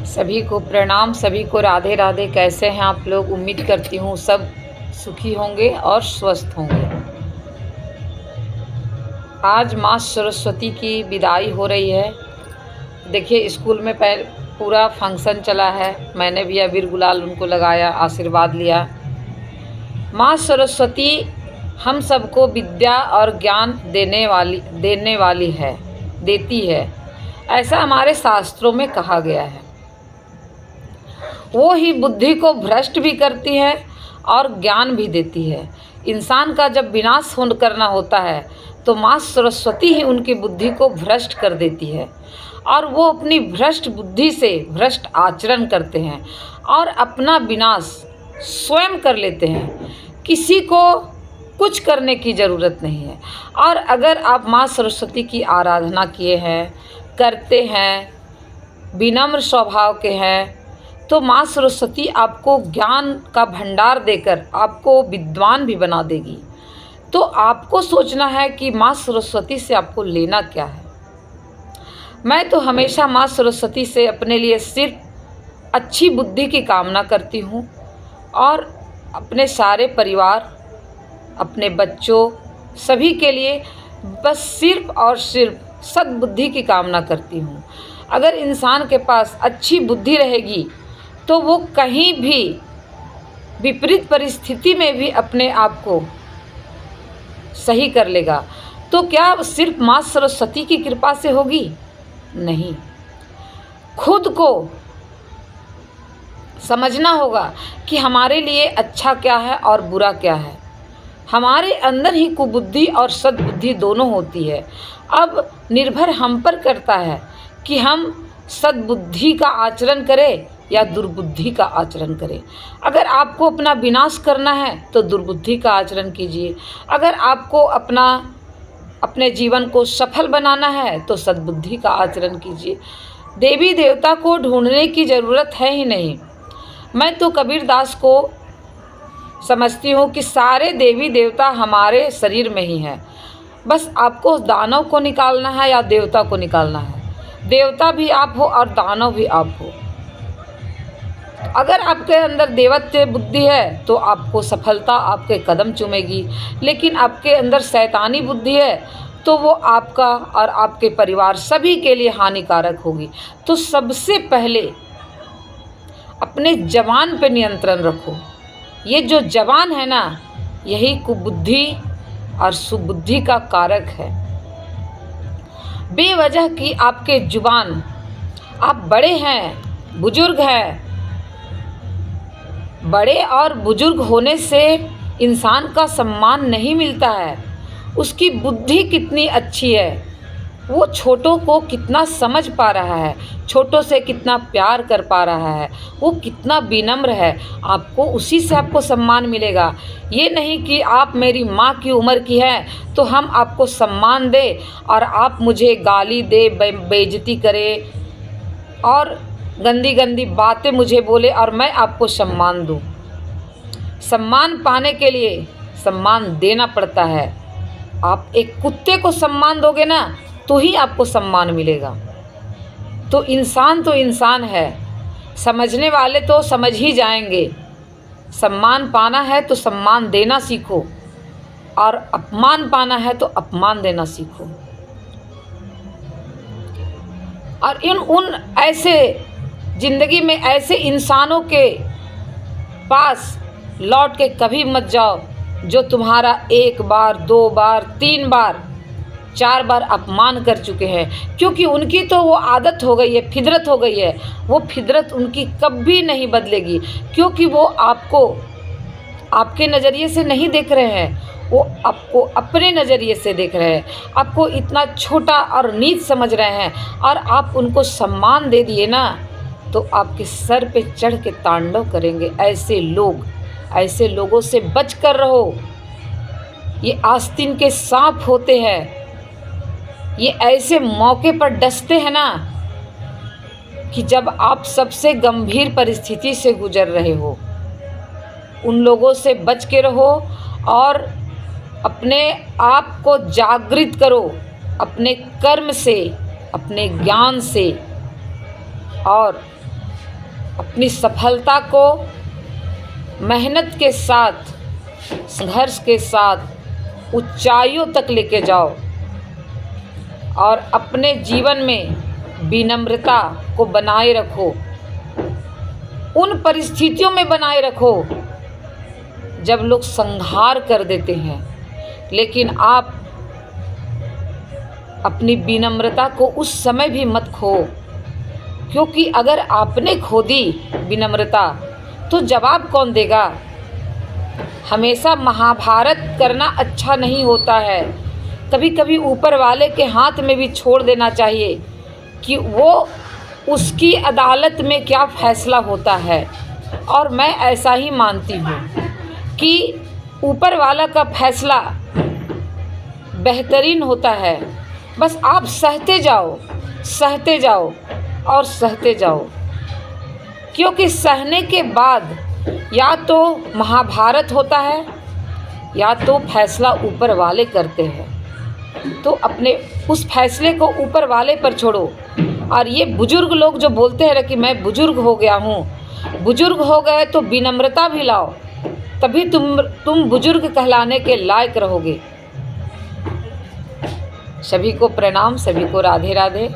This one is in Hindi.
सभी को प्रणाम, सभी को राधे राधे। कैसे हैं आप लोग? उम्मीद करती हूँ सब सुखी होंगे और स्वस्थ होंगे। आज माँ सरस्वती की विदाई हो रही है। देखिए स्कूल में पूरा फंक्शन चला है, मैंने भी अबीर गुलाल उनको लगाया, आशीर्वाद लिया। माँ सरस्वती हम सबको विद्या और ज्ञान देने वाली है, देती है, ऐसा हमारे शास्त्रों में कहा गया है। वो ही बुद्धि को भ्रष्ट भी करती है और ज्ञान भी देती है। इंसान का जब विनाश करना होता है तो माँ सरस्वती ही उनकी बुद्धि को भ्रष्ट कर देती है और वो अपनी भ्रष्ट बुद्धि से भ्रष्ट आचरण करते हैं और अपना विनाश स्वयं कर लेते हैं। किसी को कुछ करने की ज़रूरत नहीं है। और अगर आप माँ सरस्वती की आराधना किए हैं, करते हैं, विनम्र स्वभाव के हैं, तो माँ सरस्वती आपको ज्ञान का भंडार देकर आपको विद्वान भी बना देगी। तो आपको सोचना है कि माँ सरस्वती से आपको लेना क्या है। मैं तो हमेशा माँ सरस्वती से अपने लिए सिर्फ अच्छी बुद्धि की कामना करती हूँ और अपने सारे परिवार, अपने बच्चों, सभी के लिए बस सिर्फ और सिर्फ सद्बुद्धि की कामना करती हूँ। अगर इंसान के पास अच्छी बुद्धि रहेगी तो वो कहीं भी विपरीत परिस्थिति में भी अपने आप को सही कर लेगा। तो क्या सिर्फ माँ सरस्वती की कृपा से होगी? नहीं, खुद को समझना होगा कि हमारे लिए अच्छा क्या है और बुरा क्या है। हमारे अंदर ही कुबुद्धि और सद्बुद्धि दोनों होती है। अब निर्भर हम पर करता है कि हम सद्बुद्धि का आचरण करें या दुर्बुद्धि का आचरण करें। अगर आपको अपना विनाश करना है तो दुर्बुद्धि का आचरण कीजिए। अगर आपको अपने जीवन को सफल बनाना है तो सद्बुद्धि का आचरण कीजिए। देवी देवता को ढूंढने की ज़रूरत है ही नहीं। मैं तो कबीरदास को समझती हूँ कि सारे देवी देवता हमारे शरीर में ही हैं। बस आपको दानव को निकालना है या देवता को निकालना है। देवता भी आप हो और दानव भी आप हो। अगर आपके अंदर देवत्व बुद्धि है तो आपको सफलता आपके कदम चूमेगी, लेकिन आपके अंदर शैतानी बुद्धि है तो वो आपका और आपके परिवार सभी के लिए हानिकारक होगी। तो सबसे पहले अपने जबान पे नियंत्रण रखो। ये जो जबान है ना, यही कुबुद्धि और सुबुद्धि का कारक है। बेवजह की आपके जुबान, आप बड़े हैं, बुजुर्ग हैं, बड़े और बुजुर्ग होने से इंसान का सम्मान नहीं मिलता है। उसकी बुद्धि कितनी अच्छी है, वो छोटों को कितना समझ पा रहा है, छोटों से कितना प्यार कर पा रहा है, वो कितना विनम्र है, आपको उसी से आपको सम्मान मिलेगा। ये नहीं कि आप मेरी माँ की उम्र की हैं तो हम आपको सम्मान दें और आप मुझे गाली दे, बेइज्जती करे और गंदी गंदी बातें मुझे बोले और मैं आपको सम्मान दूं। सम्मान पाने के लिए सम्मान देना पड़ता है। आप एक कुत्ते को सम्मान दोगे ना तो ही आपको सम्मान मिलेगा। तो इंसान है, समझने वाले तो समझ ही जाएंगे। सम्मान पाना है तो सम्मान देना सीखो और अपमान पाना है तो अपमान देना सीखो। और उन ऐसे ज़िंदगी में ऐसे इंसानों के पास लौट के कभी मत जाओ जो तुम्हारा 1 बार, 2 बार, 3 बार, 4 बार अपमान कर चुके हैं। क्योंकि उनकी तो वो आदत हो गई है, फितरत हो गई है। वो फितरत उनकी कभी नहीं बदलेगी, क्योंकि वो आपको आपके नज़रिए से नहीं देख रहे हैं, वो आपको अपने नज़रिए से देख रहे हैं। आपको इतना छोटा और नीच समझ रहे हैं और आप उनको सम्मान दे दिए ना तो आपके सर पे चढ़ के तांडव करेंगे। ऐसे लोगों से बच कर रहो। ये आस्तीन के सांप होते हैं। ये ऐसे मौके पर डसते हैं ना कि जब आप सबसे गंभीर परिस्थिति से गुजर रहे हो। उन लोगों से बच के रहो और अपने आप को जागृत करो, अपने कर्म से, अपने ज्ञान से और अपनी सफलता को मेहनत के साथ, संघर्ष के साथ ऊंचाइयों तक लेके जाओ और अपने जीवन में विनम्रता को बनाए रखो। उन परिस्थितियों में बनाए रखो जब लोग संहार कर देते हैं, लेकिन आप अपनी विनम्रता को उस समय भी मत खो, क्योंकि अगर आपने खो दी विनम्रता तो जवाब कौन देगा। हमेशा महाभारत करना अच्छा नहीं होता है, कभी कभी ऊपर वाले के हाथ में भी छोड़ देना चाहिए कि वो उसकी अदालत में क्या फैसला होता है। और मैं ऐसा ही मानती हूँ कि ऊपर वाला का फैसला बेहतरीन होता है। बस आप सहते जाओ, सहते जाओ और सहते जाओ, क्योंकि सहने के बाद या तो महाभारत होता है या तो फैसला ऊपर वाले करते हैं। तो अपने उस फैसले को ऊपर वाले पर छोड़ो। और ये बुजुर्ग लोग जो बोलते हैं ना कि मैं बुजुर्ग हो गया हूँ, बुजुर्ग हो गए तो विनम्रता भी लाओ, तभी तुम बुजुर्ग कहलाने के लायक रहोगे। सभी को प्रणाम, सभी को राधे राधे।